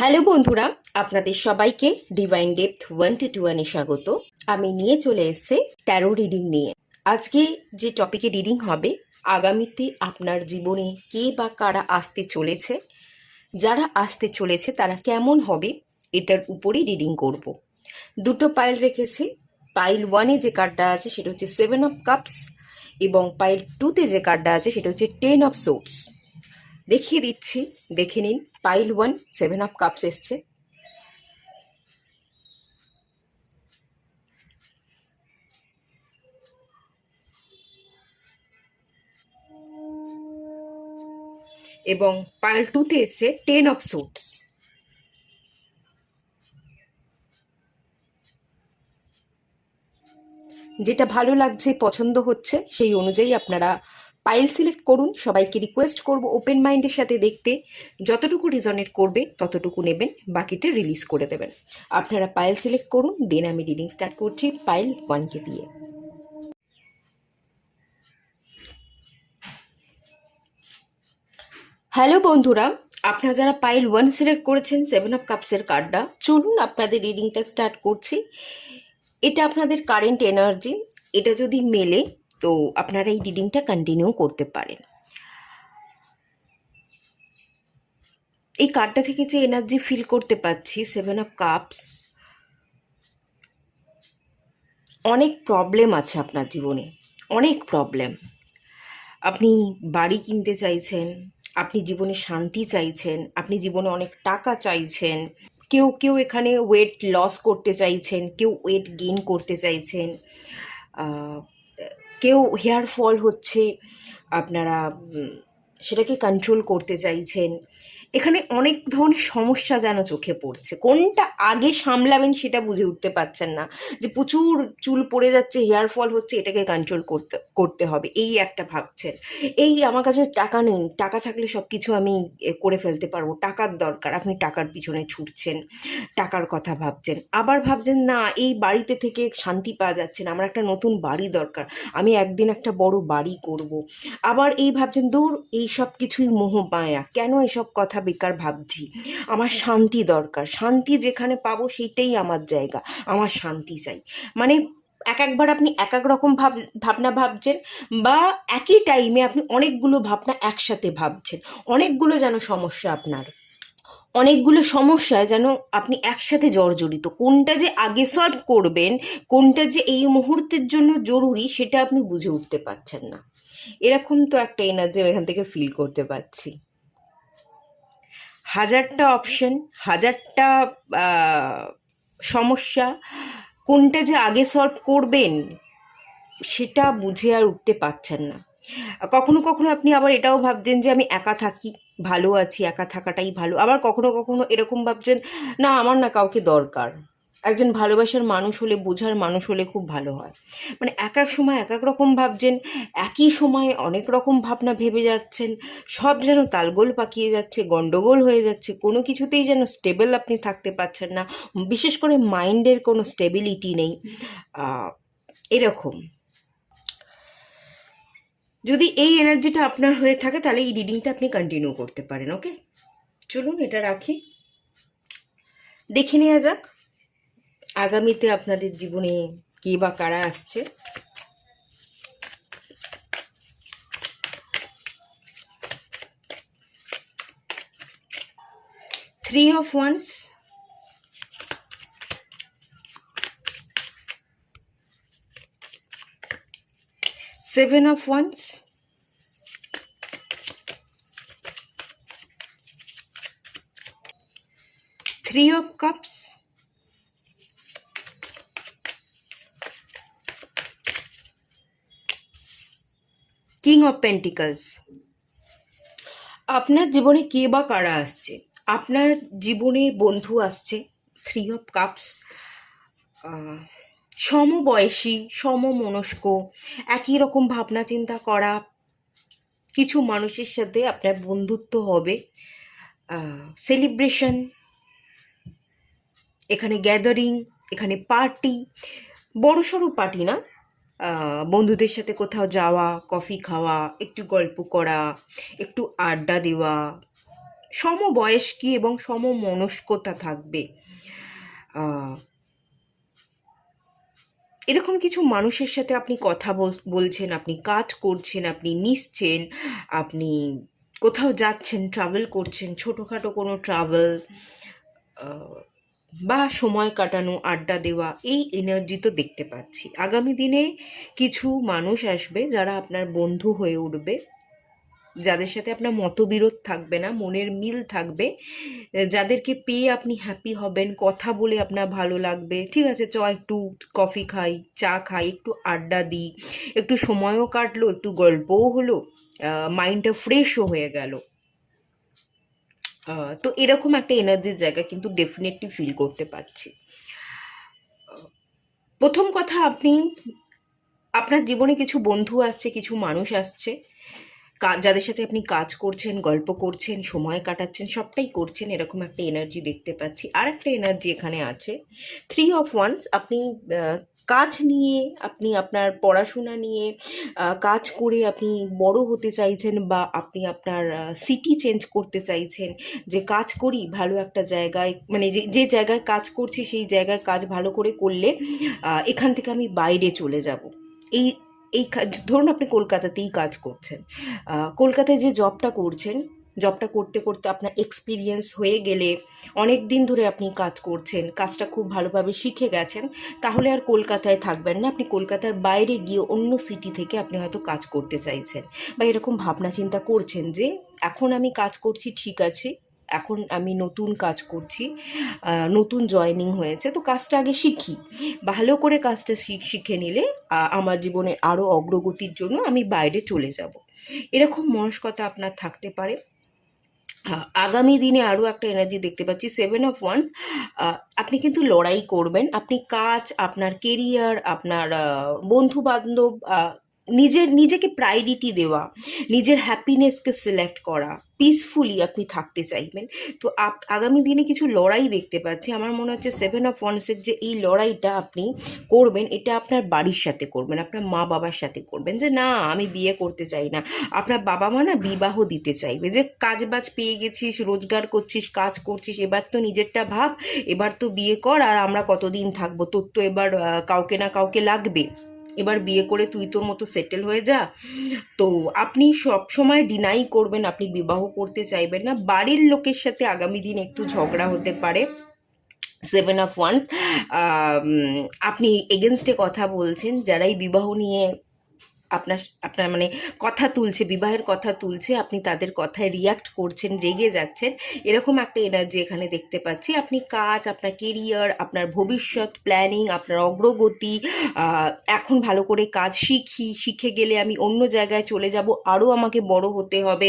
Hello বন্ধুরা, আপনাদের সবাইকে ডিভাইন ডেপথ 1 to 1 স্বাগত। আমি নিয়ে চলে এসেছি ট্যারো রিডিং নিয়ে। আজকে যে টপিকে রিডিং হবে, আগামীতে আপনার জীবনে কে বা কারা আসতে চলেছে, যারা আসতে চলেছে তারা কেমন হবে, এটার উপরেই রিডিং করব। দুটো পাইল রেখেছি। পাইল 1-এ যে কার্ডটা আছে সেটা হচ্ছে 7 অফ কাপস, এবং পাইল 2-তে যে কার্ডটা আছে সেটা হচ্ছে 10 অফ সোর্ডস। দেখিয়ে দিচ্ছি, দেখে নিন। পাইল 1 7 অফ কাপস এসছে, এবং পাইল 2-তে এসছে 10 অফ সোর্ডস। যেটা ভালো লাগছে, পছন্দ হচ্ছে, সেই অনুযায়ী আপনারা পাইল সিলেক্ট করুন। সবাইকে রিকোয়েস্ট করব ওপেন মাইন্ডের সাথে দেখতে। যতটুকু রিজনেট করবে ততটুকু নেবেন, বাকিটা রিলিজ করে দেবেন। আপনারা পাইল সিলেক্ট করুন, দেন আমি রিডিং স্টার্ট করছি পাইল 1-কে দিয়ে। হ্যালো বন্ধুরা, আপনারা যারা পাইল 1 সিলেক্ট করেছেন 7 অফ কাপসের কার্ডটা, চলুন আপনাদের রিডিংটা স্টার্ট করছি। এটা আপনাদের কারেন্ট এনার্জি। এটা যদি মেলে তো আপনারা এই রিডিংটা কন্টিনিউ করতে পারেন। এই কার্ডটা থেকে যে এনার্জি ফিল করতে পাচ্ছি, 7 অফ কাপস, অনেক প্রবলেম আছে আপনার জীবনে, অনেক প্রবলেম। আপনি বাড়ি কিনতে চাইছেন, আপনি জীবনে শান্তি চাইছেন, আপনি জীবনে অনেক টাকা চাইছেন। কেউ কেউ এখানে ওয়েট লস করতে চাইছেন, কেউ ওয়েট গেইন করতে চাইছেন, আহ, কেউ হেয়ার ফল হচ্ছে, আপনারা সেটাকে কন্ট্রোল করতে চাইছেন। এখানে অনেক ধরনের সমস্যা যেন চোখে পড়ছে। কোনটা আগে সামলাবেন সেটা বুঝে উঠতে পারছেন না। যে প্রচুর চুল পড়ে যাচ্ছে, হেয়ার ফল হচ্ছে, এটাকে কন্ট্রোল করতে করতে হবে, এই একটা ভাবছেন। এই আমার কাছে টাকা নেই, টাকা থাকলে সব কিছু আমি করে ফেলতে পারবো, টাকার দরকার, আপনি টাকার পিছনে ছুটছেন, টাকার কথা ভাবছেন। আবার ভাবছেন না, এই বাড়িতে থেকে শান্তি পাওয়া যাচ্ছে না, আমার একটা নতুন বাড়ি দরকার, আমি একদিন একটা বড় বাড়ি করব। আবার এই ভাবছেন, দূর এই সব কিছুই মোহ মায়া, কেন এসব কথা বেকার ভাবছি, আমার শান্তি দরকার, শান্তি যেখানে পাবো সেইটাই আমার জায়গা, আমার শান্তি চাই। মানে এক একবার আপনি এক এক রকম ভাবনা ভাবছেন, বা একই টাইমে আপনি অনেকগুলো ভাবনা একসাথে ভাবছেন। অনেকগুলো যেন সমস্যা আপনার, অনেকগুলো সমস্যায় যেন আপনি একসাথে জর্জরিত। কোনটা যে আগে সলভ করবেন, কোনটা যে এই মুহূর্তের জন্য জরুরি, সেটা আপনি বুঝে উঠতে পারছেন না। এরকম তো একটা এনার্জি এখান থেকে ফিল করতে পারছি। হাজারটা অপশন, হাজারটা সমস্যা, কোনটা যে আগে সলভ করবেন সেটা বুঝে আর উঠতে পারছেন না। কখনো কখনো আপনি আবার এটাও ভাবছেন যে আমি একা থাকি, ভালো আছি, একা থাকাটাই ভালো। আবার কখনো কখনো এরকম ভাবছেন, না আমার না কাউকে দরকার, একজন ভালোবাসার মানুষ হলে, বোঝার মানুষ হলে খুব ভালো হয়। মানে এক এক সময় এক এক রকম ভাবছেন, একই সময়ে অনেক রকম ভাবনা ভেবে যাচ্ছেন। সব যেন তালগোল পাকিয়ে যাচ্ছে, গন্ডগোল হয়ে যাচ্ছে, কোনো কিছুতেই যেন স্টেবল আপনি থাকতে পারছেন না। বিশেষ করে মাইন্ডের কোনো স্টেবিলিটি নেই। এরকম যদি এই এনার্জিটা আপনার হয়ে থাকে, তাহলে এই রিডিংটা আপনি কন্টিনিউ করতে পারেন। ওকে, চলুন এটা রাখি, দেখে নেওয়া যাক আগামীতে আপনাদের জীবনে কে বা কারা আসছে। Three of Wands, 7 of Wands, Three of Cups, King of Pentacles। আপনার জীবনে কে বা কারা আসছে? আপনার জীবনে বন্ধু আসছে, 3 of Cups। সমবয়সী, সমমনস্ক, একই রকম ভাবনা চিন্তা করা কিছু মানুষের সাথে আপনার বন্ধুত্ব হবে। সেলিব্রেশন, এখানে গ্যাদারিং, এখানে পার্টি, বড়সড় পার্টি না, বন্ধুদের সাথে কোথাও যাওয়া, কফি খাওয়া, একটু গল্প করা, একটু আড্ডা দেওয়া, সমবয়স্কী এবং সমমনস্কতা থাকবে। আহ, এরকম কিছু মানুষের সাথে আপনি কথা বলছেন, আপনি কাজ করছেন, আপনি মিশছেন, আপনি কোথাও যাচ্ছেন, ট্রাভেল করছেন, ছোটোখাটো কোনো ট্রাভেল বা সময় কাটানো, আড্ডা দেওয়া, এই এনার্জি তো দেখতে পাচ্ছি। আগামী দিনে কিছু মানুষ আসবে যারা আপনার বন্ধু হয়ে উঠবে, যাদের সাথে আপনার মতবিরোধ থাকবে না, মনের মিল থাকবে, যাদেরকে পেয়ে আপনি হ্যাপি হবেন, কথা বলে আপনার ভালো লাগবে। ঠিক আছে, একটু কফি খাই, চা খাই, একটু আড্ডা দিই, একটু সময়ও কাটলো, একটু গল্পও হলো, মাইন্ডটা ফ্রেশও হয়ে গেল। তো এরকম একটা এনার্জির জায়গা কিন্তু ডেফিনেটলি ফিল করতে পারছি। প্রথম কথা, আপনার জীবনে কিছু বন্ধু আসছে, কিছু মানুষ আসছে, যাদের সাথে আপনি কাজ করছেন, গল্প করছেন, সময় কাটাচ্ছেন, সবটাই করছেন, এরকম একটা এনার্জি দেখতে পাচ্ছি। আর একটা এনার্জি এখানে আছে, 3 of Wands। আপনি কাজ নিয়ে, আপনি আপনার পড়াশোনা নিয়ে, কাজ করে আপনি বড় হতে চাইছেন, বা আপনি আপনার সিটি চেঞ্জ করতে চাইছেন, যে কাজ করি ভালো একটা জায়গায়, মানে যে যে জায়গায় কাজ করছি সেই জায়গায় কাজ ভালো করে করলে এখান থেকে আমি বাইরে চলে যাব। এই এই ধরুন আপনি কলকাতাতেই কাজ করছেন, কলকাতায় যে জবটা করছেন, জবটা করতে করতে আপনার এক্সপিরিয়েন্স হয়ে গেলে, অনেক দিন ধরে আপনি কাজ করছেন, কাজটা খুব ভালোভাবে শিখে গেছেন, তাহলে আর কলকাতায় থাকবেন না, আপনি কলকাতার বাইরে গিয়ে অন্য সিটি থেকে আপনি হয়তো কাজ করতে চাইছেন, বা এরকম ভাবনা চিন্তা করছেন যে এখন আমি কাজ করছি ঠিক আছে, এখন আমি নতুন কাজ করছি, নতুন জয়েনিং হয়েছে, তো কাজটা আগে শিখি, ভালো করে কাজটা শিখে নিলে আমার জীবনে আরও অগ্রগতির জন্য আমি বাইরে চলে যাব। এরকম মনস্কতা আপনার থাকতে পারে। আগামী দিনে আরও একটা এনার্জি দেখতে পাচ্ছি, 7 of Wands। আপনি কিন্তু লড়াই করবেন, আপনি কাজ, আপনার কেরিয়ার, আপনার বন্ধু বান্ধব, নিজেকে প্রায়োরিটি দেওয়া, নিজের হ্যাপিনেসকে সিলেক্ট করা, পিসফুলি আপনি থাকতে চাইবেন। তো আগামী দিনে কিছু লড়াই দেখতে পাচ্ছি। আমার মনে হচ্ছে 7 of Wands-এর যে এই লড়াইটা আপনি করবেন, এটা আপনার বাড়ির সাথে করবেন, আপনার মা বাবার সাথে করবেন, যে না আমি বিয়ে করতে চাই না। আপনার বাবা মা না বিবাহ দিতে চাইবে, যে কাজ বাজ পেয়ে গেছিস, রোজগার করছিস, কাজ করছিস, এবার তো নিজেরটা ভাব, এবার তো বিয়ে কর, আর আমরা কতদিন থাকবো, তোর তো এবার কাউকে না কাউকে লাগবে, এবার বিয়ে করে তুই তোর মতো সেটেল হয়ে যা। তো আপনি সব সময় ডিনাই করবেন, আপনি বিবাহ করতে চাইবেন না। বাড়ির লোকের সাথে আগামী দিন একটু ঝগড়া হতে পারে। 7 of Wands, আপনি এগেনস্টে কথা বলছেন, যারাই বিবাহ নিয়ে আপনার আপনার মানে কথা তুলছে, বিবাহের কথা তুলছে, আপনি তাদের কথায় রিয়াক্ট করছেন, রেগে যাচ্ছেন, এরকম একটা এনার্জি এখানে দেখতে পাচ্ছি। আপনি কাজ, আপনার কেরিয়ার, আপনার ভবিষ্যৎ প্ল্যানিং, আপনার অগ্রগতি, এখন ভালো করে কাজ শিখে গেলে আমি অন্য জায়গায় চলে যাব, আরও আমাকে বড় হতে হবে,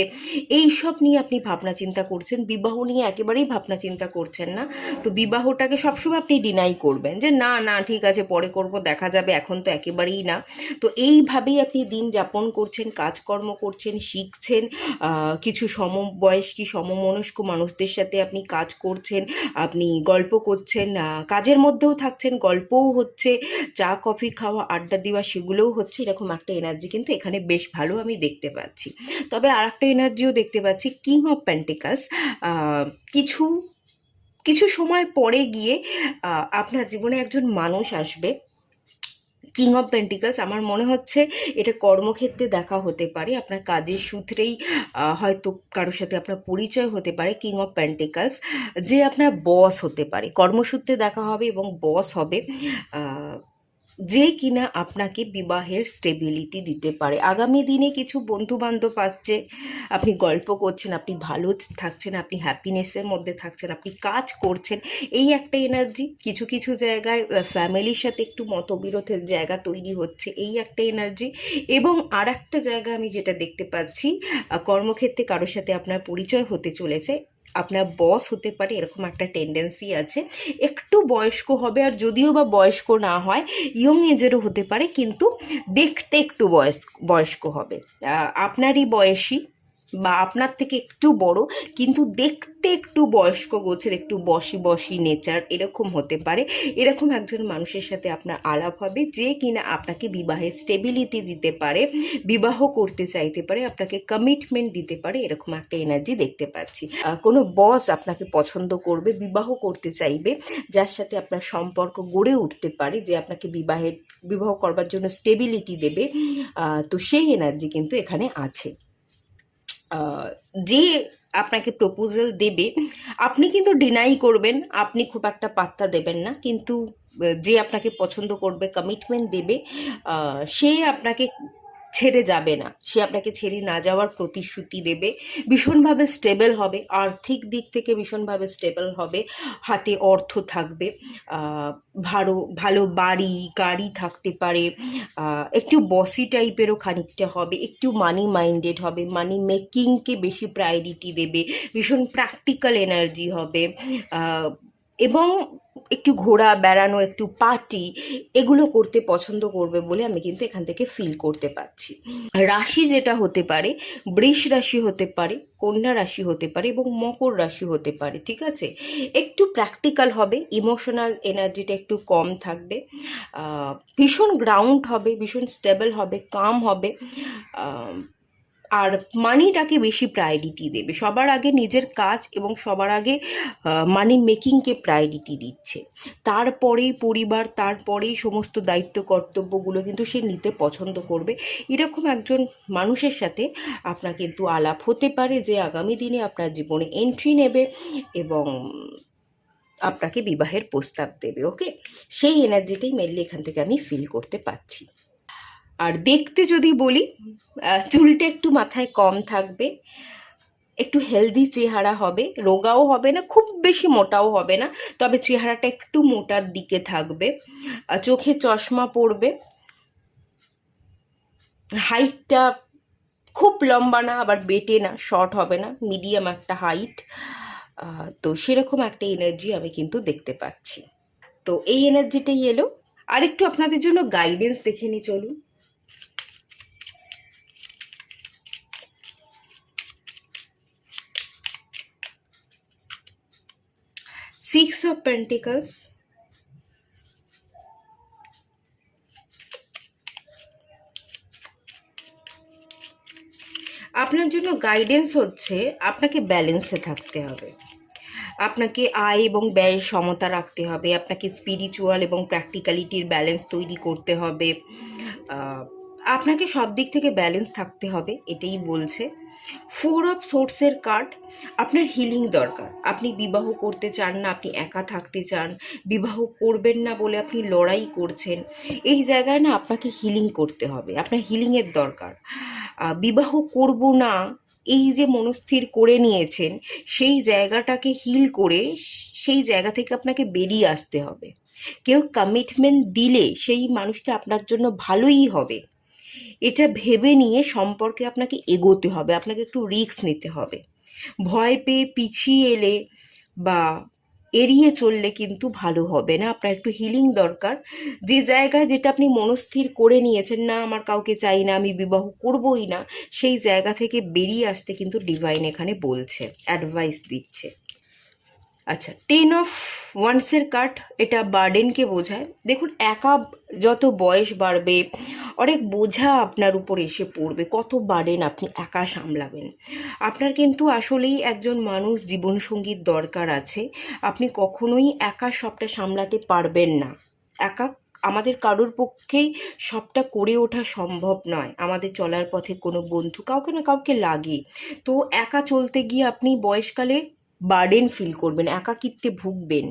এই সব নিয়ে আপনি ভাবনা চিন্তা করছেন। বিবাহ নিয়ে একেবারেই ভাবনা চিন্তা করছেন না। তো বিবাহটাকে সবসময় আপনি ডিনাই করবেন, যে না না ঠিক আছে পরে করব, দেখা যাবে, এখন তো একেবারেই না। তো এইভাবেই আপনি দিন যাপন করছেন, কাজকর্ম করছেন, শিখছেন, কিছু সমবয়স্কী সমমনস্ক মানুষদের সাথে আপনি কাজ করছেন, আপনি গল্প করছেন, কাজের মধ্যেও থাকছেন, গল্পও হচ্ছে, চা কফি খাওয়া, আড্ডা দেওয়া, সেগুলোও হচ্ছে। এরকম একটা এনার্জি কিন্তু এখানে বেশ ভালো আমি দেখতে পাচ্ছি। তবে আর একটা এনার্জিও দেখতে পাচ্ছি, কিং অফ পেন্টিকালস। কিছু কিছু সময় পরে গিয়ে আপনার জীবনে একজন মানুষ আসবে, কিং অফ পেন্টিকালস। আমার মনে হচ্ছে এটা কর্মক্ষেত্রে দেখা হতে পারে, আপনার কাজের সূত্রেই হয়তো কারোর সাথে আপনার পরিচয় হতে পারে। কিং অফ পেন্টিকালস যে আপনার বস হতে পারে, কর্মসূত্রে দেখা হবে এবং বস হবে, যে কিনা আপনাকে বিবাহের স্টেবিলিটি দিতে পারে। আগামী দিনে কিছু বন্ধু বান্ধব আসছে, আপনি গল্প করছেন, আপনি ভালো থাকছেন, আপনি হ্যাপিনেসের মধ্যে থাকছেন, আপনি কাজ করছেন, এই একটা এনার্জি। কিছু কিছু জায়গায় ফ্যামিলির সাথে একটু মতবিরোধের জায়গা তৈরি হচ্ছে, এই একটা এনার্জি। এবং আর একটা জায়গা আমি যেটা দেখতে পাচ্ছি, কর্মক্ষেত্রে কারোর সাথে আপনার পরিচয় হতে চলেছে, আপনার বস হতে পারে, এরকম একটা টেন্ডেন্সি আছে। একটু বয়স্ক হবে, আর যদিও বা বয়স্ক না হয়, ইয়ং এজেরও হতে পারে, কিন্তু দেখতে একটু বয়স্ক হবে, আপনারই বয়সী, বা আপনার থেকে একটু বড় কিন্তু দেখতে একটু বয়স্ক গোছের, একটু বসি বসি নেচার এরকম হতে পারে। এরকম একজন মানুষের সাথে আপনার আলাপ হবে, যে কিনা আপনাকে বিবাহের স্টেবিলিটি দিতে পারে, বিবাহ করতে চাইতে পারে, আপনাকে কমিটমেন্ট দিতে পারে, এরকম একটা এনার্জি দেখতে পাচ্ছি। কোনো বস আপনাকে পছন্দ করবে, বিবাহ করতে চাইবে, যার সাথে আপনার সম্পর্ক গড়ে উঠতে পারে, যে আপনাকে বিবাহ করবার জন্য স্টেবিলিটি দেবে। তো সেই এনার্জি কিন্তু এখানে আছে। যে আপনাকে প্রপোজাল দেবে, আপনি কিন্তু ডিনাই করবেন, আপনি খুব একটা পাত্তা দেবেন না, কিন্তু যে আপনাকে পছন্দ করবে, কমিটমেন্ট দেবে, সে আপনাকে ছেড়ে যাবে না, সে আপনাকে ছেড়ে না যাওয়ার প্রতিশ্রুতি দেবে, ভীষণভাবে স্টেবল হবে, আর্থিক দিক থেকে ভীষণভাবে স্টেবল হবে, হাতে অর্থ থাকবে, ভালো ভালো বাড়ি গাড়ি থাকতে পারে, একটু বসি টাইপেরও খানিকটা হবে, একটু মানি মাইন্ডেড হবে, মানি মেকিংকে বেশি প্রায়োরিটি দেবে, ভীষণ প্র্যাকটিক্যাল এনার্জি হবে, এবং একটু ঘোরা বেড়ানো, একটু পার্টি, এগুলো করতে পছন্দ করবে বলে আমি কিন্তু এখান থেকে ফিল করতে পারছি। রাশি যেটা হতে পারে, বৃষ রাশি হতে পারে, কন্যা রাশি হতে পারে এবং মকর রাশি হতে পারে, ঠিক আছে। একটু প্র্যাকটিক্যাল হবে, ইমোশনাল এনার্জিটা একটু কম থাকবে, ভীষণ গ্রাউন্ড হবে, ভীষণ স্টেবল হবে, কাম হবে, আর মানিটাকে বেশি প্রায়োরিটি দেবে, সবার আগে নিজের কাজ এবং সবার আগে মানি মেকিংকে প্রায়োরিটি দিচ্ছে, তারপরেই পরিবার, তারপরেই সমস্ত দায়িত্ব কর্তব্যগুলো কিন্তু সে নিতে পছন্দ করবে। এরকম একজন মানুষের সাথে আপনার কিন্তু আলাপ হতে পারে, যে আগামী দিনে আপনার জীবনে এন্ট্রি নেবে এবং আপনাকে বিবাহের প্রস্তাব দেবে। ওকে, সেই এনার্জিটাই মেনলি এখান থেকে আমি ফিল করতে পারছি। আর দেখতে যদি বলি, চুলটা একটু মাথায় কম থাকবে, একটু হেলদি চেহারা হবে, রোগাও হবে না, খুব বেশি মোটাও হবে না, তবে চেহারাটা একটু মোটার দিকে থাকবে, চোখে চশমা পরবে, হাইটটা খুব লম্বা না আবার বেটে না, শর্ট হবে না, মিডিয়াম একটা হাইট। তো সেরকম একটা এনার্জি আমি কিন্তু দেখতে পাচ্ছি। তো এই এনার্জিটাই এলো। আর একটু আপনাদের জন্য গাইডেন্স দেখে নিই, চলুন। 6 of Pentacles, আপনার জন্য গাইডেন্স হচ্ছে আপনাকে ব্যালেন্সে থাকতে হবে, আপনাকে আয় এবং ব্যয় সমতা রাখতে হবে, আপনাকে স্পিরিচুয়াল এবং প্র্যাকটিক্যালিটির ব্যালেন্স তৈরি করতে হবে, আপনাকে সব দিক থেকে ব্যালেন্স থাকতে হবে, এটাই বলছে। 4 অফ সোর্সের কার্ড, আপনার হিলিং দরকার, আপনি বিবাহ করতে চান না, আপনি একা থাকতে চান, বিবাহ করবেন না বলে আপনি লড়াই করছেন, এই জায়গায় না আপনাকে হিলিং করতে হবে, আপনার হিলিংয়ের দরকার। বিবাহ করব না এই যে মনস্থির করে নিয়েছেন, সেই জায়গাটাকে হিল করে সেই জায়গা থেকে আপনাকে বেরিয়ে আসতে হবে। কেউ কমিটমেন্ট দিলে সেই মানুষটা আপনার জন্য ভালোই হবে, এটা ভেবে নিয়ে সম্পর্কে আপনাকে এগোতে হবে, আপনাকে একটু রিস্ক নিতে হবে। ভয় পেয়ে পিছিয়ে এলে বা এড়িয়ে চললে কিন্তু ভালো হবে না, আপনার একটু হিলিং দরকার। যে জায়গায় যেটা আপনি মনস্থির করে নিয়েছেন, না আমার কাউকে চাই না, আমি বিবাহ করবই না, সেই জায়গা থেকে বেরিয়ে আসতে কিন্তু ডিভাইন এখানে বলছে, অ্যাডভাইস দিচ্ছে। আচ্ছা, 10 অফ ওয়ান্সের কার্ড, এটা বার্ডেনকে বোঝায়। দেখুন, একা যত বয়স বাড়বে অনেক বোঝা আপনার উপর এসে পড়বে, কত বার্ডেন আপনি একা সামলাবেন। আপনার কিন্তু আসলেই একজন মানুষ জীবনসঙ্গীর দরকার আছে, আপনি কখনোই একা সবটা সামলাতে পারবেন না, একা আমাদের কারোর পক্ষেই সবটা করে ওঠা সম্ভব নয়, আমাদের চলার পথে কোনো বন্ধু কাউকে না কাউকে লাগে। তো একা চলতে গিয়ে আপনি বয়সকালে বার্ডেন ফিল করবেন, একাকিত্বে ভুগবেন,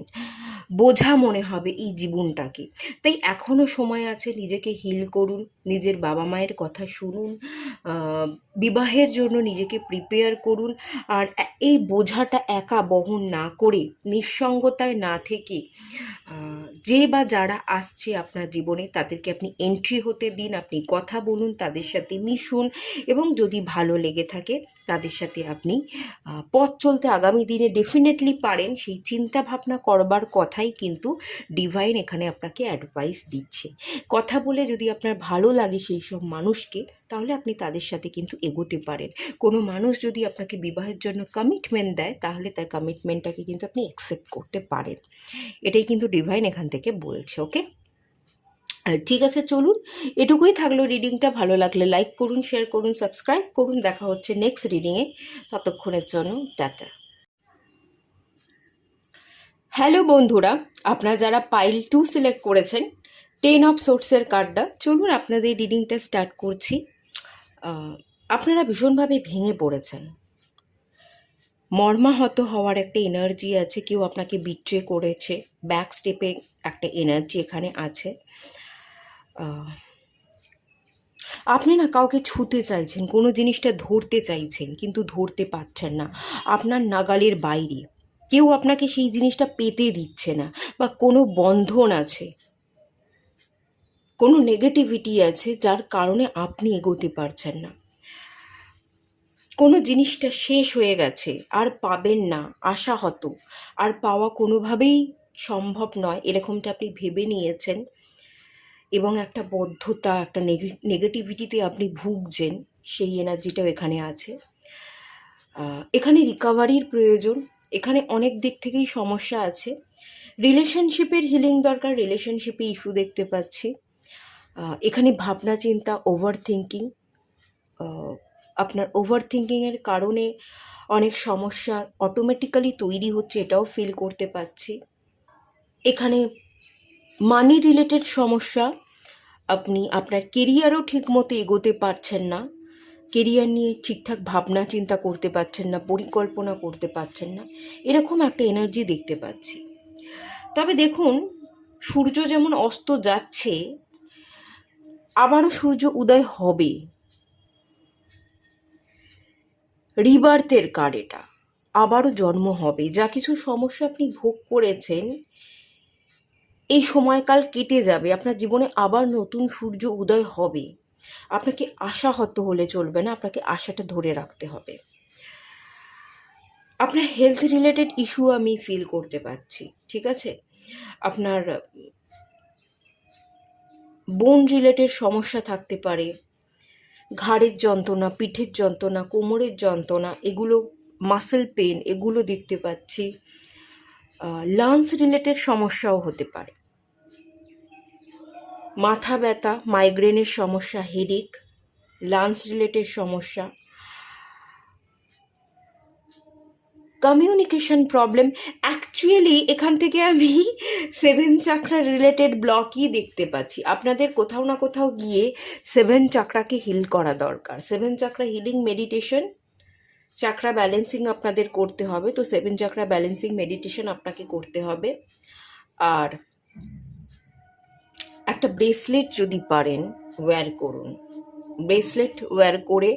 বোঝা মনে হবে এই জীবনটাকে। তাই এখনও সময় আছে, নিজেকে হিল করুন, নিজের বাবা মায়ের কথা শুনুন, বিবাহের জন্য নিজেকে প্রিপেয়ার করুন, আর এই বোঝাটা একা বহন না করে, নিঃসঙ্গতায় না থেকে, যে বা যারা আসছে আপনার জীবনে তাদেরকে আপনি এন্ট্রি হতে দিন, আপনি কথা বলুন, তাদের সাথে মিশুন, এবং যদি ভালো লেগে থাকে তাদের সাথে আপনি পথ চলতে আগামী দিনে ডেফিনেটলি পারেন, সেই চিন্তা ভাবনা করবার কথাই কিন্তু ডিভাইন এখানে আপনাকে অ্যাডভাইস দিচ্ছে। কথা বলে যদি আপনার ভালো লাগে সেই সব মানুষকে, তাহলে আপনি তাদের সাথে কিন্তু এগোতে পারেন। কোনো মানুষ যদি আপনাকে বিবাহের জন্য কমিটমেন্ট দেয়, তাহলে তার কমিটমেন্টটাকে কিন্তু আপনি অ্যাকসেপ্ট করতে পারেন। এটাই কিন্তু ডিভাইন এখান থেকে বলছে। ওকে, ঠিক আছে, চলুন, এটুকুই থাকলো রিডিংটা। ভালো লাগলে লাইক করুন, শেয়ার করুন, সাবস্ক্রাইব করুন। দেখা হচ্ছে নেক্সট রিডিংয়ে, ততক্ষণের জন্য টাটা। হ্যালো বন্ধুরা, আপনারা যারা পাইল 2 সিলেক্ট করেছেন 10 অফ সোর্সের কার্ডটা, চলুন আপনাদের রিডিংটা স্টার্ট করছি। আপনারা ভীষণভাবে ভেঙে পড়েছেন, মর্মাহত হওয়ার একটা এনার্জি আছে। কেউ আপনাকে বিট্রে করেছে, ব্যাক স্টেপে একটা এনার্জি এখানে আছে। আপনি না কাউকে ছুতে চাইছেন, কোনো জিনিসটা ধরতে চাইছেন, কিন্তু ধরতে পারছেন না, আপনার নাগালের বাইরে। কেউ আপনাকে সেই জিনিসটা পেতে দিচ্ছে না, বা কোনো বন্ধন আছে, কোনো নেগেটিভিটি আছে যার কারণে আপনি এগোতে পারছেন না। কোনো জিনিসটা শেষ হয়ে গেছে, আর পাবেন না, আশাহত, আর পাওয়া কোনোভাবেই সম্ভব নয়, এরকমটা আপনি ভেবে নিয়েছেন, এবং একটা বদ্ধতা, একটা নেগেটিভিটিতে আপনি ভুগছেন, সেই এনার্জিটাও এখানে আছে। এখানে রিকভারির প্রয়োজন, এখানে অনেক দিক থেকেই সমস্যা আছে। রিলেশনশিপের হিলিং দরকার, রিলেশনশিপে ইস্যু দেখতে পাচ্ছি। এখানে ভাবনা চিন্তা, ওভার থিঙ্কিং, আপনার ওভার থিঙ্কিংয়ের কারণে অনেক সমস্যা অটোমেটিক্যালি তৈরি হচ্ছে, এটাও ফিল করতে পাচ্ছি। এখানে মানি রিলেটেড সমস্যা, আপনি আপনার কেরিয়ারও ঠিকমতো এগোতে পারছেন না, কেরিয়ার নিয়ে ঠিকঠাক ভাবনা চিন্তা করতে পারছেন না, পরিকল্পনা করতে পারছেন না, এরকম একটা এনার্জি দেখতে পাচ্ছি। তবে দেখুন, সূর্য যেমন অস্ত যাচ্ছে, আবারও সূর্য উদয় হবে। রিবার্থের কার্ড এটা, আবারও জন্ম হবে। যা কিছু সমস্যা আপনি ভোগ করেছেন, এই সময়কাল কেটে যাবে, আপনার জীবনে আবার নতুন সূর্য উদয় হবে। আপনাকে আশাহত হলে চলবে না, আপনাকে আশাটা ধরে রাখতে হবে। আপনার হেলথ রিলেটেড ইস্যু আমি ফিল করতে পারছি, ঠিক আছে? আপনার বোন রিলেটেড সমস্যা থাকতে পারে, ঘাড়ের যন্ত্রণা, পিঠের যন্ত্রণা, কোমরের যন্ত্রণা, এগুলো, মাসেল পেন, এগুলো দেখতে পাচ্ছি। লাংস রিলেটেড সমস্যাও হতে পারে, মাথা ব্যথা, মাইগ্রেনের সমস্যা, হেডেক, লাংস রিলেটেড সমস্যা, কমিউনিকেশন প্রবলেম। অ্যাকচুয়ালি এখান থেকে আমি 7 চাকরা রিলেটেড ব্লকই দেখতে পাচ্ছি। আপনাদের কোথাও না কোথাও গিয়ে 7 চাকরাকে হিল করা দরকার। 7 চাকরা হিলিং মেডিটেশন, চাকরা ব্যালেন্সিং আপনাদের করতে হবে। তো 7 চাকরা ব্যালেন্সিং মেডিটেশন আপনাকে করতে হবে। আর একটা ব্রেসলেট যদি পারেন ওয়্যার করুন। ব্রেসলেট ওয়্যার করে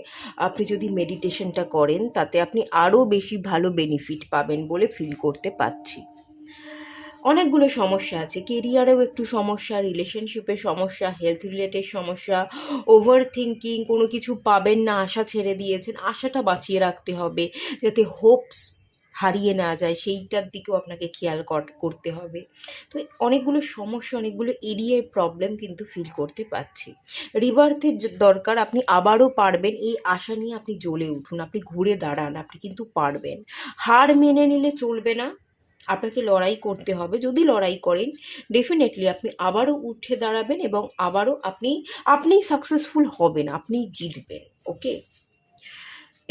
আপনি যদি মেডিটেশনটা করেন, তাতে আপনি আরও বেশি ভালো বেনিফিট পাবেন বলে ফিল করতে পারছি। অনেকগুলো সমস্যা আছে, কেরিয়ারেও একটু সমস্যা, রিলেশনশিপের সমস্যা, হেলথ রিলেটেড সমস্যা, ওভার থিঙ্কিং, কোনো কিছু পাবেন না, আশা ছেড়ে দিয়েছেন, আশাটা বাঁচিয়ে রাখতে হবে যাতে হোপস হারিয়ে না যায়, সেইটার দিকেও আপনাকে খেয়াল করতে হবে। তো অনেকগুলো সমস্যা, অনেকগুলো এরিয়ায় প্রবলেম কিন্তু ফিল করতে পারছি। রিবার্থের দরকার, আপনি আবারও পারবেন, এই আশা নিয়ে আপনি জ্বলে উঠুন, আপনি ঘুরে দাঁড়ান, আপনি কিন্তু পারবেন। হার মেনে নিলে চলবে না, আপনাকে লড়াই করতে হবে। যদি লড়াই করেন, ডেফিনেটলি আপনি আবারও উঠে দাঁড়াবেন, এবং আবারও আপনি সাকসেসফুল হবেন, আপনি জিতবেন। ওকে,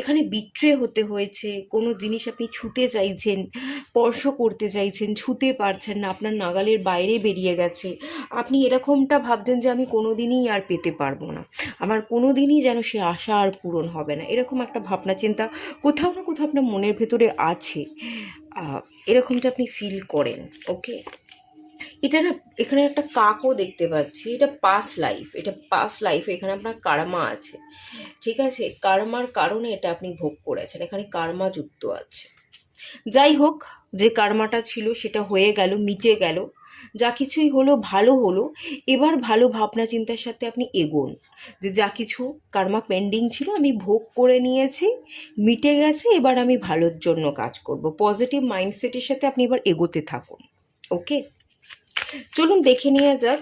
এখানে বিট্রে হতে হয়েছে, কোনো জিনিস আপনি ছুতে চাইছেন, স্পর্শ করতে চাইছেন, ছুতে পারছেন না, আপনার নাগালের বাইরে বেরিয়ে গেছে। আপনি এরকমটা ভাবছেন যে আমি কোনো দিনই আর পেতে পারবো না, আমার কোনো দিনই যেন সে আশা আর পূরণ হবে না, এরকম একটা ভাবনা চিন্তা কোথাও না কোথাও আপনার মনের ভেতরে আছে। এরকমটা আপনি ফিল করেন। ওকে, এটা না, এখানে একটা কাকও দেখতে পাচ্ছি, এটা পাস্ট লাইফ, এটা পাস্ট লাইফ, এখানে আপনার কার্মা আছে, ঠিক আছে? কার্মার কারণে এটা আপনি ভোগ করেছেন, এখানে কার্মা যুক্ত আছে। যাই হোক, যে কার্মাটা ছিল সেটা হয়ে গেল, মিটে গেল, যা কিছুই হলো ভালো হলো। এবার ভালো ভাবনা চিন্তার সাথে আপনি এগোন, যে যা কিছু কার্মা পেন্ডিং ছিল আমি ভোগ করে নিয়েছি, মিটে গেছে, এবার আমি ভালোর জন্য কাজ করব। পজিটিভ মাইন্ডসেটের সাথে আপনি এবার এগোতে থাকুন। ওকে, চলুন দেখে নেওয়া যাক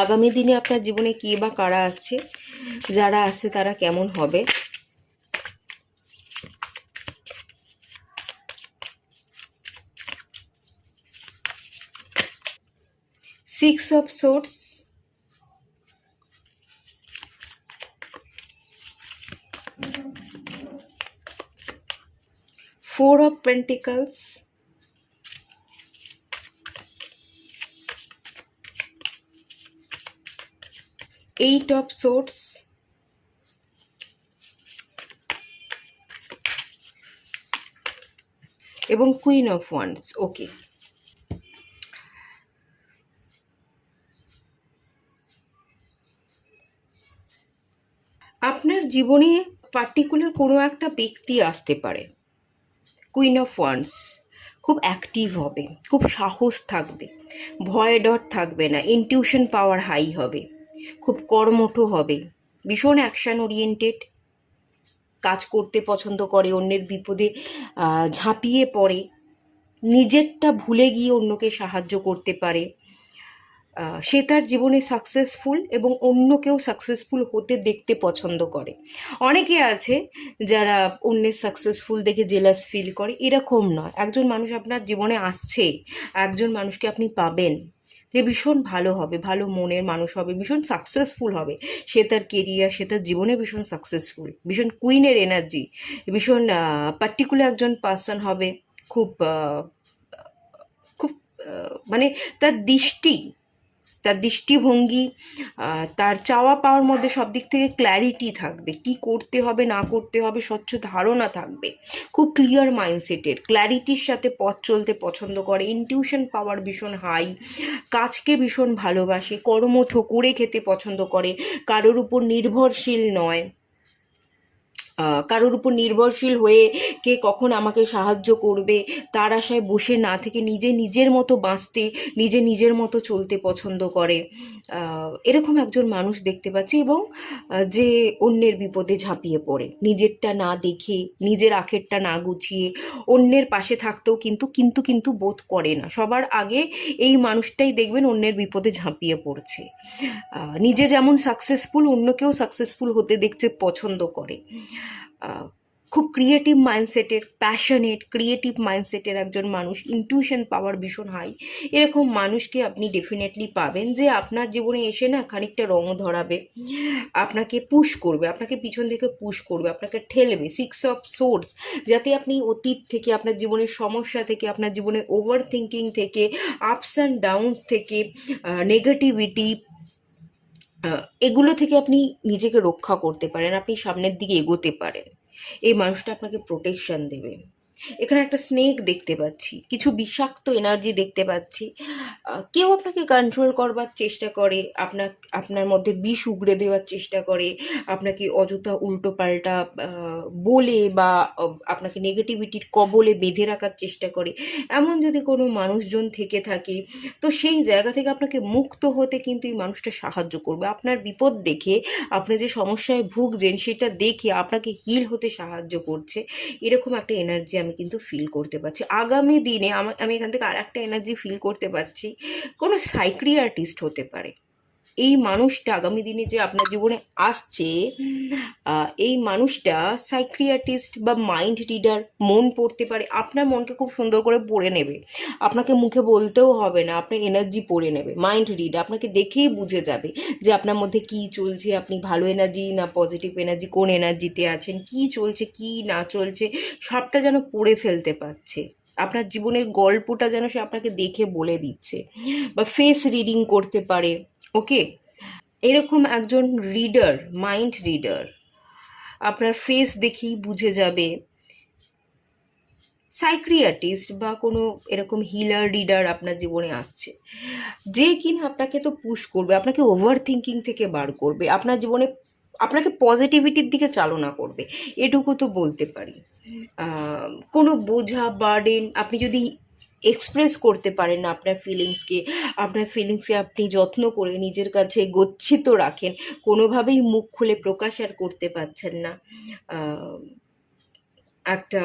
আগামী দিনে আপনার জীবনে কে বা কারা আসছে, যারা আসছে তারা কেমন হবে। Six of swords, four of pentacles, eight of swords, এবং কুইন অফ ওয়ান্ডস। ওকে, আপনার জীবনে পার্টিকুলার কোনো একটা ব্যক্তি আসতে পারে। কুইন অফ ওয়ান্ডস খুব অ্যাক্টিভ হবে, খুব সাহস থাকবে, ভয় ডর থাকবে না, ইনটিউশন পাওয়ার হাই হবে, খুব কর্মঠ হবে, ভীষণ অ্যাকশন ওরিয়েন্টেড, কাজ করতে পছন্দ করে, অন্যের বিপদে ঝাঁপিয়ে পড়ে, নিজেরটা ভুলে গিয়ে অন্যকে সাহায্য করতে পারে। সে তার জীবনে সাকসেসফুল এবং অন্যকেও সাকসেসফুল হতে দেখতে পছন্দ করে। অনেকে আছে যারা অন্যের সাকসেসফুল দেখে জেলাস ফিল করে, এরকম নয়। একজন মানুষ আপনার জীবনে আসছে, একজন মানুষকে আপনি পাবেন যে ভীষণ ভালো হবে, ভালো মনের মানুষ হবে, ভীষণ সাকসেসফুল হবে, সে তার কেরিয়ার, সে তার জীবনে ভীষণ সাকসেসফুল, ভীষণ কুইনের এনার্জি, ভীষণ পার্টিকুলার একজন পার্সন হবে, খুব খুব মানে তার দৃষ্টি, তার দৃষ্টিভঙ্গি, তার চাওয়া পাওয়ার মধ্যে সব দিক থেকে ক্ল্যারিটি থাকবে, কি করতে হবে না করতে হবে স্বচ্ছ ধারণা থাকবে, খুব ক্লিয়ার মাইন্ডসেটের, ক্ল্যারিটির সাথে পথ চলতে পছন্দ করে, ইনটিউশন পাওয়ার ভীষণ হাই, কাজকে ভীষণ ভালোবাসে, কর্মঠ করে খেতে পছন্দ করে, কারোর উপর নির্ভরশীল নয়, কারোর উপর নির্ভরশীল হয়ে কে কখন আমাকে সাহায্য করবে তার আশায় বসে না থেকে নিজের মতো বাঁচতে, নিজের মতো চলতে পছন্দ করে। এরকম একজন মানুষ দেখতে পাচ্ছি। এবং যে অন্যের বিপদে ঝাঁপিয়ে পড়ে, নিজেরটা না দেখে, নিজের আখেরটা না গুছিয়ে, অন্যের পাশে থাকতেও কিন্তু বোধ করে না। সবার আগে এই মানুষটাই দেখবেন অন্যের বিপদে ঝাঁপিয়ে পড়ছে। নিজে যেমন সাকসেসফুল, অন্যকেও সাকসেসফুল হতে দেখতে পছন্দ করে। খুব ক্রিয়েটিভ মাইন্ডসেটের, প্যাশনেট ক্রিয়েটিভ মাইন্ডসেটের একজন মানুষ, ইনটিউশন পাওয়ার ভীষণ হাই। এরকম মানুষকে আপনি ডেফিনেটলি পাবেন, যে আপনার জীবনে এসে না খানিকটা রং ধরাবে, আপনাকে পুশ করবে, আপনাকে পিছন থেকে পুশ করবে, আপনাকে ঠেলবে। সিক্স অফ সোর্স, যাতে আপনি অতীত থেকে, আপনার জীবনের সমস্যা থেকে, আপনার জীবনের ওভার থিঙ্কিং থেকে, আপস অ্যান্ড ডাউনস থেকে, নেগেটিভিটি, এগুলো থেকে আপনি নিজেকে রক্ষা করতে পারেন, আপনি সামনের দিকে এগোতে পারেন। এই মানুষটা আপনাকে প্রোটেকশন দেবে। এখানে একটা স্নেক দেখতে পাচ্ছি, কিছু বিষাক্ত এনার্জি দেখতে পাচ্ছি। কেউ আপনাকে কন্ট্রোল করবার চেষ্টা করে, আপনার মধ্যে বিষ উগড়ে দেওয়ার চেষ্টা করে, আপনাকে অযথা উল্টো পাল্টা বলে বা আপনাকে নেগেটিভিটির কবলে বেঁধে রাখার চেষ্টা করে। এমন যদি কোনো মানুষজন থেকে থাকে, তো সেই জায়গা থেকে আপনাকে মুক্ত হতে কিন্তু এই মানুষটা সাহায্য করবে। আপনার বিপদ দেখে, আপনি যে সমস্যায় ভুগছেন সেটা দেখে আপনাকে হিল হতে সাহায্য করছে। এরকম একটা এনার্জি আমি কিন্তু ফিল করতে পারছি আগামী দিনে। আমি এখান থেকে আর একটা এনার্জি ফিল করতে পারছি, কোনো সাইক্রিয়াটিস্ট হতে পারে এই মানুষটা আগামী দিনে যে আপনার জীবনে আসছে। এই মানুষটা সাইক্রিয়াটিস্ট বা মাইন্ড রিডার, মন পড়তে পারে, আপনার মনকে খুব সুন্দর করে পড়ে নেবে, আপনাকে মুখে বলতেও হবে না, আপনার এনার্জি পড়ে নেবে। মাইন্ড রিডার আপনাকে দেখেই বুঝে যাবে যে আপনার মধ্যে কী চলছে, আপনি ভালো এনার্জি না পজিটিভ এনার্জি, কোন এনার্জিতে আছেন, কী চলছে কী না চলছে, সবটা যেন পড়ে ফেলতে পারছে। আপনার জীবনের গল্পটা যেন সে আপনাকে দেখে বলে দিচ্ছে, বা ফেস রিডিং করতে পারে। ওকে, এরকম একজন রিডার, মাইন্ড রিডার, আপনার ফেস দেখেই বুঝে যাবে। সাইক্রিয়াটিস্ট বা কোনো এরকম হিলার রিডার আপনার জীবনে আসছে, যে কিনা আপনাকে তো পুশ করবে, আপনাকে ওভার থিঙ্কিং থেকে বার করবে, আপনার জীবনে আপনাকে পজিটিভিটির দিকে চালনা করবে, এটুকু তো বলতে পারি। কোনো বোঝা বার্ডেন আপনি যদি এক্সপ্রেস করতে পারেন না আপনার ফিলিংসকে আপনি যত্ন করে নিজের কাছে গচ্ছিত রাখেন, কোনোভাবেই মুখ খুলে প্রকাশ আর করতে পারছেন না, আহ, একটা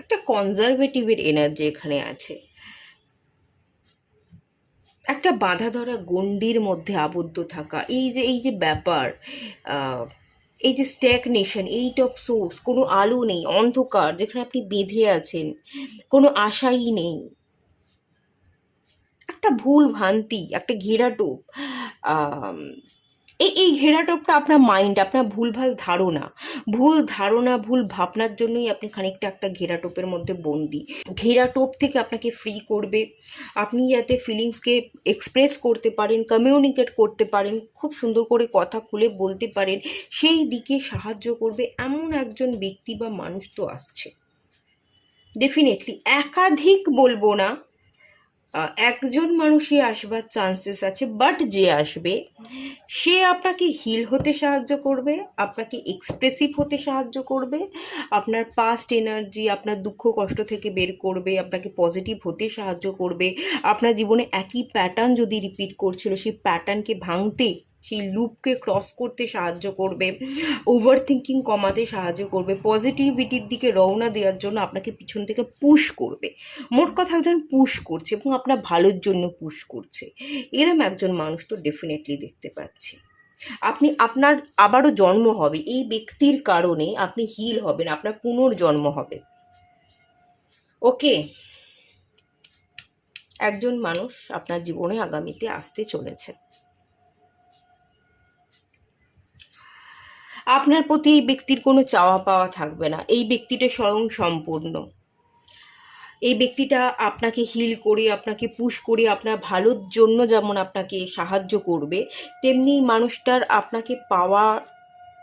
একটা কনজারভেটিভের এনার্জি এখানে আছে, একটা বাঁধা ধরা গণ্ডির মধ্যে আবদ্ধ থাকা, এই যে ব্যাপার, আহ, এই যে স্ট্যাগনেশন, এইট অফ সোর্স, কোনো আলো নেই, অন্ধকার যেখানে আপনি বেঁধে আছেন, কোনো আশাই নেই, একটা ভুল ভ্রান্তি, একটা ঘেরাটোপ। আম, এই ঘেরাটোপটা আপনার মাইন্ড, আপনার ভুল ধারণা ভুল ভাবনার জন্যই আপনি খানিকটা একটা ঘেরাটোপের মধ্যে বন্দি। ঘেরাটোপ থেকে আপনাকে ফ্রি করবে, আপনি যাতে ফিলিংসকে এক্সপ্রেস করতে পারেন, কমিউনিকেট করতে পারেন, খুব সুন্দর করে কথা খুলে বলতে পারেন, সেই দিকে সাহায্য করবে এমন একজন ব্যক্তি বা মানুষ তো আসছে ডেফিনেটলি। একাধিক বলবো না, একজন মানুষই আসবার চান্সেস আছে, বাট যে আসবে সে আপনাকে হিল হতে সাহায্য করবে, আপনাকে এক্সপ্রেসিভ হতে সাহায্য করবে, আপনার পাস্ট এনার্জি, আপনার দুঃখ কষ্ট থেকে বের করবে, আপনাকে পজিটিভ হতে সাহায্য করবে, আপনার জীবনে একই প্যাটার্ন যদি রিপিট করছিল সেই প্যাটার্নকে ভাঙতে, সেই লুপকে ক্রস করতে সাহায্য করবে, ওভার থিঙ্কিং কমাতে সাহায্য করবে, পজিটিভিটির দিকে রওনা দেওয়ার জন্য আপনাকে পিছন থেকে পুশ করবে। মোট কথা একজন পুশ করছে এবং আপনার ভালোর জন্য পুশ করছে, এরম একজন মানুষ তো ডেফিনেটলি দেখতে পাচ্ছি। আপনার আবারও জন্ম হবে, এই ব্যক্তির কারণে আপনি হিল হবেন, আপনার পুনর্জন্ম হবে। ওকে, একজন মানুষ আপনার জীবনে আগামীতে আসতে চলেছে, আপনার প্রতি এই ব্যক্তির কোনো চাওয়া পাওয়া থাকবে না, এই ব্যক্তিটা স্বয়ং সম্পূর্ণ, এই ব্যক্তিটা আপনাকে হিল করে, আপনাকে পুশ করে, আপনার ভালোর জন্য যেমন আপনাকে সাহায্য করবে, তেমনি মানুষটার আপনাকে পাওয়া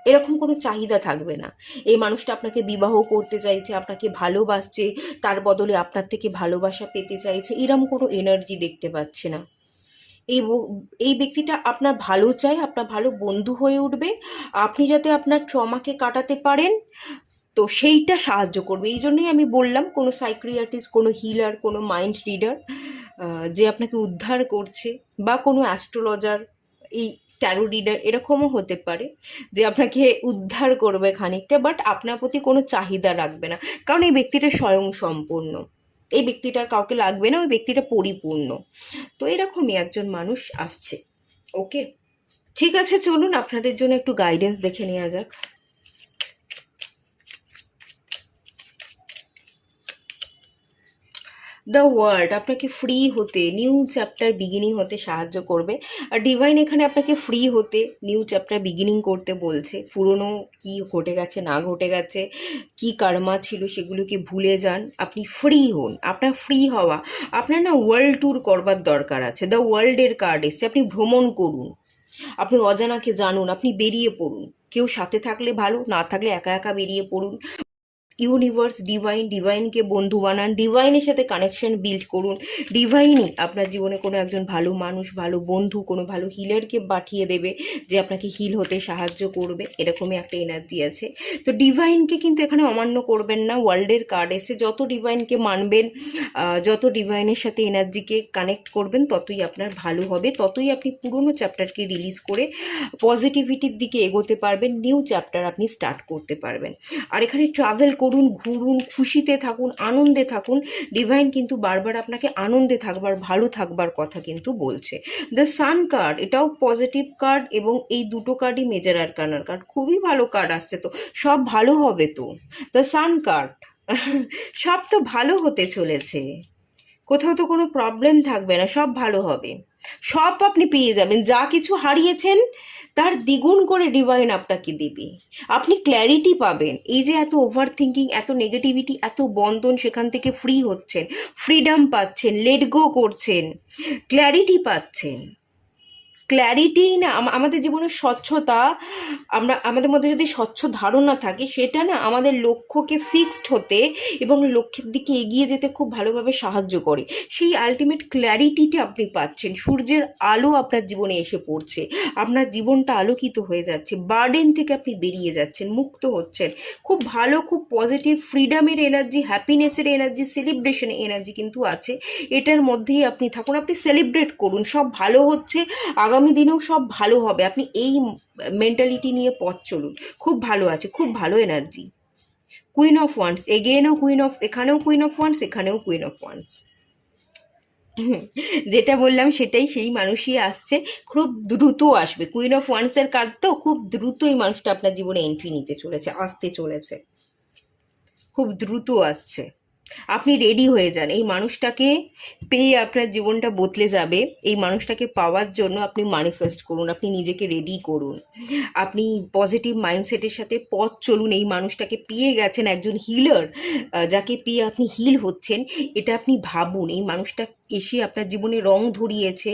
এরকম কোনো চাহিদা থাকবে না। এই মানুষটা আপনাকে বিবাহ করতে চাইছে, আপনাকে ভালোবাসছে, তার বদলে আপনার থেকে ভালোবাসা পেতে চাইছে, এরম কোনো এনার্জি দেখতে পাচ্ছে না। এই এই ব্যক্তিটা আপনার ভালো চায়, আপনার ভালো বন্ধু হয়ে উঠবে, আপনি যাতে আপনার ট্রমাকে কাটাতে পারেন, তো সেইটা সাহায্য করবে। এই জন্যই আমি বললাম কোনো সাইক্রিয়াটিস্ট, কোনো হিলার, কোনো মাইন্ড রিডার যে আপনাকে উদ্ধার করছে, বা কোনো অ্যাস্ট্রোলজার, এই ট্যারো রিডার এরকমও হতে পারে যে আপনাকে উদ্ধার করবে খানিকটা, বাট আপনার প্রতি কোনো চাহিদা রাখবে না, কারণ এই ব্যক্তিটা স্বয়ং সম্পূর্ণ, এই ব্যক্তিটার কাউকে লাগবে না, ওই ব্যক্তিটা পরিপূর্ণ। তো এরকমই একজন মানুষ আসছে। ওকে, ঠিক আছে, চলুন আপনাদের জন্য একটু গাইডেন্স দেখে নেওয়া যাক। দ্য ওয়ার্ল্ড আপনাকে ফ্রি হতে, নিউ চ্যাপ্টার বিগিনিং হতে সাহায্য করবে। আর ডিভাইন এখানে আপনাকে ফ্রি হতে, নিউ চ্যাপ্টার বিগিনিং করতে বলছে। পুরনো কি ঘটে গেছে না ঘটে গেছে, কি কর্মা ছিল সেগুলোকে ভুলে যান, আপনি ফ্রি হন। আপনার ফ্রি হওয়া, আপনার না ওয়ার্ল্ড ট্যুর করবার দরকার আছে। দ্য ওয়ার্ল্ডের কার্ড এসছে, আপনি ভ্রমণ করুন, আপনি অজানাকে জানুন, আপনি বেরিয়ে পড়ুন। কেউ সাথে থাকলে ভালো, না থাকলে একা একা বেরিয়ে পড়ুন। ইউনিভার্স, ডিভাইনকে বন্ধু বানান, ডিভাইনের সাথে কানেকশন বিল্ড করুন। ডিভাইনই আপনার জীবনে কোনো একজন ভালো মানুষ, ভালো বন্ধু, কোনো ভালো হিলারকে পাঠিয়ে দেবে যে আপনাকে হিল হতে সাহায্য করবে, এরকমই একটা এনার্জি আছে। তো ডিভাইনকে কিন্তু এখানে অমান্য করবেন না। ওয়ার্ল্ডের কার্ড এসে যত ডিভাইনকে মানবেন, যত ডিভাইনের সাথে এনার্জিকে কানেক্ট করবেন, ততই আপনার ভালো হবে, ততই আপনি পুরনো চ্যাপ্টারকে রিলিজ করে পজিটিভিটির দিকে এগোতে পারবেন, নিউ চ্যাপ্টার আপনি স্টার্ট করতে পারবেন। আর এখানে ট্রাভেল করুন, ঘুরুন, খুশিতে থাকুন, আনন্দে থাকুন। ডিভাইন কিন্তু বারবার আপনাকে আনন্দে থাকবার, ভালো থাকবার কথা কিন্তু বলছে। দ্য সান কার্ড, এটাও পজিটিভ কার্ড, এবং এই দুটো কার্ডই মেজর আরকানার কার্ড, খুবই ভালো কার্ড আসছে, তো সব ভালো হবে তো। দ্য সান কার্ড সব তো ভালো হতে চলেছে, কোথাও তো কোনো প্রবলেম থাকবে না, সব ভালো হবে, সব আপনি পেয়ে যাবেন, যা কিছু হারিয়েছেন তার দ্বিগুণ করে ডিভাইন আপনাকে দেবে। আপনি ক্ল্যারিটি পাবেন, এই যে এত ওভার থিঙ্কিং, এত নেগেটিভিটি, এত বন্ধন, সেখান থেকে ফ্রি হচ্ছেন, ফ্রিডম পাচ্ছেন, লেট গো করছেন, ক্ল্যারিটি পাচ্ছেন। ক্ল্যারিটি না আমাদের জীবনের স্বচ্ছতা, আমাদের মধ্যে যদি স্বচ্ছ ধারণা থাকে, সেটা না আমাদের লক্ষ্যকে ফিক্সড হতে এবং লক্ষ্যের দিকে এগিয়ে যেতে খুব ভালোভাবে সাহায্য করে। সেই আলটিমেট ক্ল্যারিটিটা আপনি পাচ্ছেন, সূর্যের আলো আপনার জীবনে এসে পড়ছে, আপনার জীবনটা আলোকিত হয়ে যাচ্ছে, বার্ডেন থেকে আপনি বেরিয়ে যাচ্ছেন, মুক্ত হচ্ছেন। খুব ভালো, খুব পজিটিভ, ফ্রিডমের এনার্জি, হ্যাপিনেসের এনার্জি, সেলিব্রেশনের এনার্জি কিন্তু আছে। এটার মধ্যেই আপনি থাকুন, আপনি সেলিব্রেট করুন, সব ভালো হচ্ছে, আগামী দিনেও সব ভালো হবে। আপনি এই মেন্টালিটি নিয়ে পথ চলুন, খুব ভালো আছে, খুব ভালো এনার্জি। কুইন অফ ওয়ান্স, এগেনও কুইন অফ, এখানেও কুইন অফ ওয়ান্স, এখানেও কুইন অফ ওয়ান্স। যেটা বললাম সেটাই, সেই মানুষই আসছে, খুব দ্রুত আসবে। কুইন অফ ওয়ান্সের কার্ড তো, খুব দ্রুত এই মানুষটা আপনার জীবনে এন্ট্রি নিতে চলেছে, আসতে চলেছে, খুব দ্রুত আসছে। আপনি রেডি হয়ে যান, এই মানুষটাকে পেয়ে আপনার জীবনটা বদলে যাবে। এই মানুষটাকে পাওয়ার জন্য আপনি ম্যানিফেস্ট করুন, আপনি নিজেকে রেডি করুন, আপনি পজিটিভ মাইন্ডসেটের সাথে পথ চলুন। এই মানুষটাকে পেয়ে গেছেন, একজন হিলার, যাকে পেয়ে আপনি হিল হচ্ছেন, এটা আপনি ভাবুন। এই মানুষটা এসে আপনার জীবনে রং ধরিয়েছে,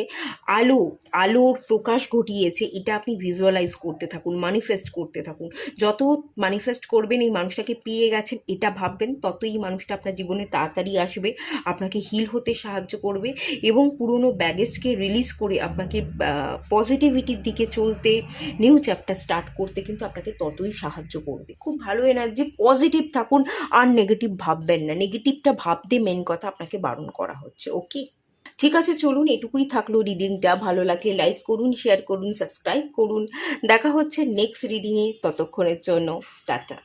আলো, আলোর প্রকাশ ঘটিয়েছে, এটা আপনি ভিজুয়ালাইজ করতে থাকুন, ম্যানিফেস্ট করতে থাকুন। যত ম্যানিফেস্ট করবেন এই মানুষটাকে পেয়ে গেছেন এটা ভাববেন, তত এই মানুষটা আপনার জীবনে তাড়াতাড়ি আসবে, আপনাকে হিল হতে সাহায্য করবে এবং পুরনো ব্যাগেজকে রিলিজ করে আপনাকে পজিটিভিটির দিকে চলতে, নিউ চ্যাপ্টার স্টার্ট করতে কিন্তু আপনাকে ততই সাহায্য করবে। খুব ভালো এনার্জি, পজিটিভ থাকুন, আর নেগেটিভ ভাববেন না। নেগেটিভটা ভাবতে মেন কথা আপনাকে বারণ করা হচ্ছে। ওকে, ঠিক আছে, চলুন, এটুকুই থাকলো রিডিংটা। ভালো লাগলে লাইক করুন, শেয়ার করুন, সাবস্ক্রাইব করুন। দেখা হচ্ছে নেক্সট রিডিংয়ে, ততক্ষণের জন্য টাটা।